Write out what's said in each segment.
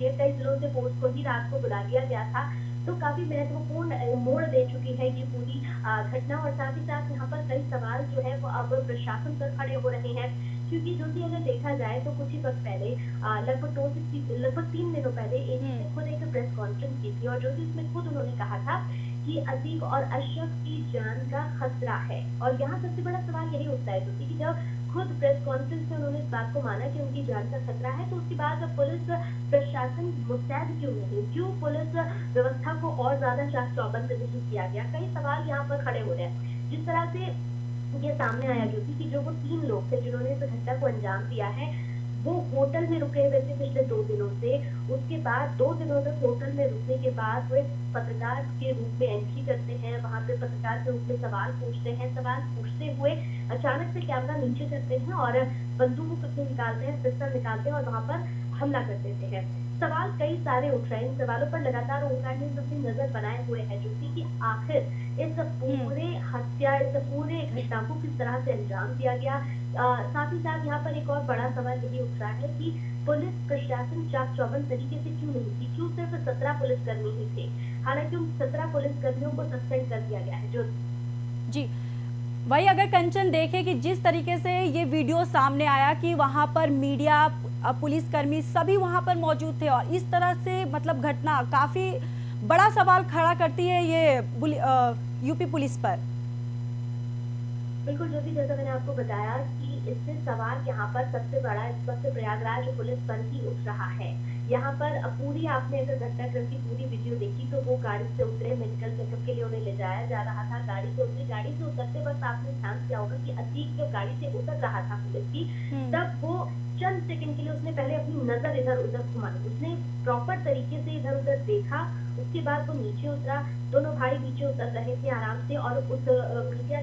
कई जिलों से फोर्स को ही रात को बुला लिया गया था। तो काफी महत्वपूर्ण मोड़ ले चुकी है ये पूरी घटना। और साथ ही साथ यहाँ पर कई सवाल जो है वो अब प्रशासन पर खड़े हो रहे हैं, क्योंकि ज्योति अगर देखा जाए तो कुछ ही वक्त पहले लगभग 3 दिनों पहले एडी ने खुद एक प्रेस कॉन्फ्रेंस की थी और ज्योति इसमें खुद उन्होंने कहा था कि अतीक और अशरफ की जान का खतरा है। और यहाँ सबसे बड़ा सवाल यही उठता है ज्योति कि जब खुद प्रेस कॉन्फ्रेंस में उन्होंने इस बात को माना कि उनकी जान का खतरा है, तो उसके बाद पुलिस प्रशासन मुस्तैद क्यों नहीं, क्यों पुलिस व्यवस्था को और ज्यादा चाक चौबंद नहीं किया गया। कई सवाल यहाँ पर खड़े हो रहे हैं। जिस तरह से ये सामने आया ज्योति कि जो वो 3 लोग थे जिन्होंने इस घटना को अंजाम दिया है, वो होटल में रुके हुए थे पिछले 2 दिनों से। उसके बाद 2 दिनों तक होटल में रुकने के बाद वो एक पत्रकार के रूप में एंट्री करते हैं, वहां पे पत्रकार के रूप में सवाल पूछते हैं। सवाल पूछते हुए अचानक से कैमरा नीचे करते हैं और बंदूक निकालते हैं, पिस्टल निकालते हैं और वहां पर हमला कर देते हैं। सवाल कई सारे उठ रहे हैं। इन सवालों पर लगातार ओमकार न्यूज़ अपनी नजर बनाए हुए है ज्योति कि आखिर इस पूरे हत्या, इस पूरे घटना को किस तरह से अंजाम दिया गया। साथ ही साथ यहाँ पर एक और बड़ा सवाल यही उठ रहा है कि पुलिस प्रशासन चाक चौबंद तरीके से क्यों नहीं थी, क्यों सिर्फ 17 पुलिसकर्मी ही थे। हालांकि उन 17 पुलिसकर्मियों को सस्पेंड कर दिया गया है। जो जी, वही अगर कंचन देखे कि जिस तरीके से ये वीडियो सामने आया कि वहां पर मीडिया, पुलिसकर्मी सभी वहां पर मौजूद थे और इस तरह से मतलब घटना काफी बड़ा सवाल खड़ा करती है ये यूपी पुलिस पर। बिल्कुल ज्योति, जैसा मैंने आपको बताया कि इससे सवाल यहाँ पर सबसे बड़ा इस वक्त प्रयागराज पुलिस पर ही उठ रहा है। यहाँ पर पूरी आपने अगर घटनाक्रम की पूरी वीडियो देखी तो वो गाड़ी से उतरे, मेडिकल चेकअप के लिए उन्हें ले जाया जा रहा था। गाड़ी से उतरी, गाड़ी से उतरते वक्त आपने ध्यान किया होगा कि अतीक जब गाड़ी से उतर रहा था पुलिस की, तब वो चंद सेकंड के लिए उसने पहले अपनी नजर इधर उधर घुमाई, उसने प्रॉपर तरीके से इधर उधर देखा। उसके बाद वो नीचे उतरा। दोनों भाई नीचे उतर रहे थे आराम से और उस मीडिया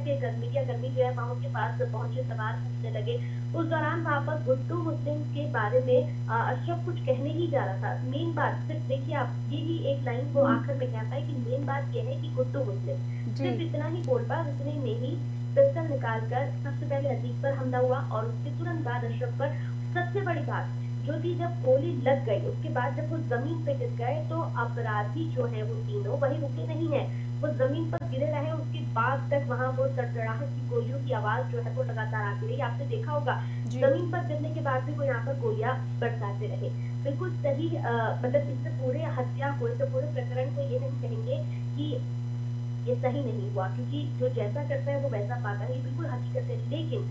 कर्मी जो है वहां उनके पास पहुंचे, सवाल पूछने लगे। उस दौरान वहां पर गुड्डू मुस्लिम के बारे में अशरफ कुछ कहने ही जा रहा था। मेन बात सिर्फ देखिए आप, ये ही एक लाइन वो आखिर में कहता है कि मेन बात यह है कि गुड्डू मुस्लिम, सिर्फ इतना ही बोल पा, इतने में ही पिस्टल निकालकर सबसे पहले अतीक पर हमला हुआ और उसके तुरंत बाद अशरफ पर। सबसे बड़ी बात ज्योति, जब गोली लग गई उसके बाद जब वो जमीन पे गिर गए तो अपराधी जो है वो तीनों वही रुके नहीं है, वो जमीन पर गिरे रहे। उसके बाद तक वहां वो तड़तड़ाहट की गोलियों की आवाज जो है वो लगातार आती रही। आपने देखा होगा जमीन पर गिरने के बाद भी वो यहाँ पर गोलियां बरसाते रहे। बिल्कुल सही, मतलब इससे पूरे हत्या हुए तो पूरे प्रकरण को ये नहीं कहेंगे कि ये सही नहीं हुआ, क्योंकि जो जैसा करता है वो वैसा पाता है, ये बिल्कुल हकीकत है। लेकिन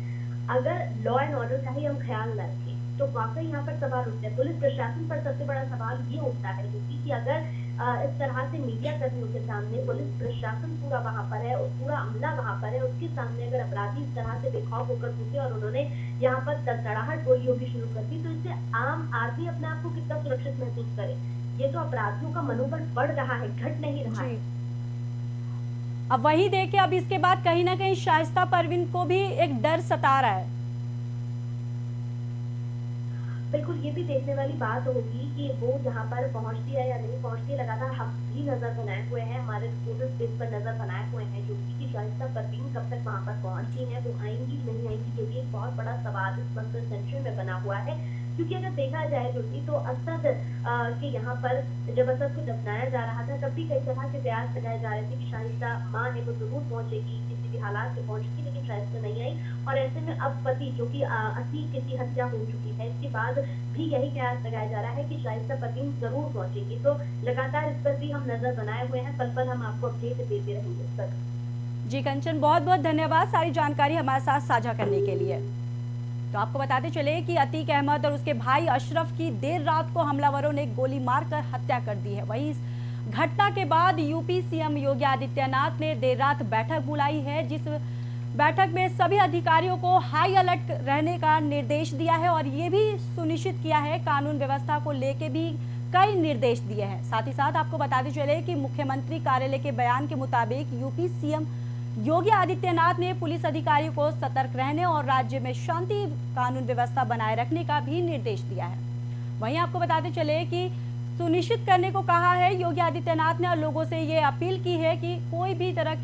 अगर लॉ एंड ऑर्डर का ही हम ख्याल न रखें तो वाकई यहाँ पर सवाल उठते हैं। पुलिस प्रशासन पर सबसे बड़ा सवाल ये उठता है कि अगर इस तरह से मीडिया कर्मियों के सामने पुलिस प्रशासन पूरा वहां पर है और पूरा अमला वहां पर है, उसके सामने अगर अपराधी इस तरह से बेखौफ होकर घुसे और उन्होंने यहाँ पर तड़तड़ाहट गोलियों की शुरू कर दी, तो इससे आम आदमी अपने आप को कितना सुरक्षित महसूस करे। ये तो अपराधियों का मनोबल बढ़ रहा है, घट नहीं रहा है। अब वही देखे, अब इसके बाद कहीं ना कहीं शाइस्ता परवीन को भी एक डर सता रहा है। बिल्कुल, ये भी देखने वाली बात होगी कि वो यहाँ पर पहुंचती है या नहीं पहुंचती है। लगातार हम भी नजर बनाए हुए हैं, हमारे रिपोर्टर्स इस पर नजर बनाए हुए हैं क्योंकि कि शाइस्ता परवीन कब तक वहां पर पहुंची है, वो आएंगी नहीं आएंगी, ये भी एक बहुत बड़ा सवाल इस वक्त सेंटर में बना हुआ है। क्योंकि अगर देखा जाए ज्योति तो असद के यहाँ पर जब असद को दफनाया जा रहा था तब भी कई तरह के प्रयास लगाए जा रहे थे कि शाइस्ता माँ है वो जरूर पहुंचेगी, किसी भी हालात में पहुंचेगी, लेकिन शाइस्ता नहीं आई। और ऐसे में अब पति जो कि अतीक की हत्या हो चुकी है, इसके बाद भी यही प्रयास लगाया जा रहा है कि शाइस्ता परवीन जरूर पहुंचेगी। तो लगातार इस पर भी हम नजर बनाए हुए हैं, पल पल हम आपको अपडेट देते रहेंगे इस पर। जी कंचन, बहुत बहुत धन्यवाद सारी जानकारी हमारे साथ साझा करने के लिए। तो आपको बताते चले कि अतीक अहमद और उसके भाई अशरफ की देर रात को हमलावरों ने गोली मारकर हत्या कर दी है। वहीं इस घटना के बाद यूपी सीएम योगी आदित्यनाथ ने देर रात बैठक बुलाई है, जिस बैठक में सभी अधिकारियों को हाई अलर्ट रहने का निर्देश दिया है और ये भी सुनिश्चित किया है, कानून व्यवस्था को लेकर भी कई निर्देश दिए हैं। साथ ही साथ आपको बताते चले कि मुख्यमंत्री कार्यालय के बयान के मुताबिक यूपी सीएम योगी आदित्यनाथ ने पुलिस अधिकारियों को सतर्क रहने और राज्य में शांति कानून व्यवस्था बनाए रखने का भी निर्देश दिया है। वहीं आपको बताते चले कि सुनिश्चित करने को कहा है योगी आदित्यनाथ ने और लोगों से ये अपील की है कि कोई भी तरह की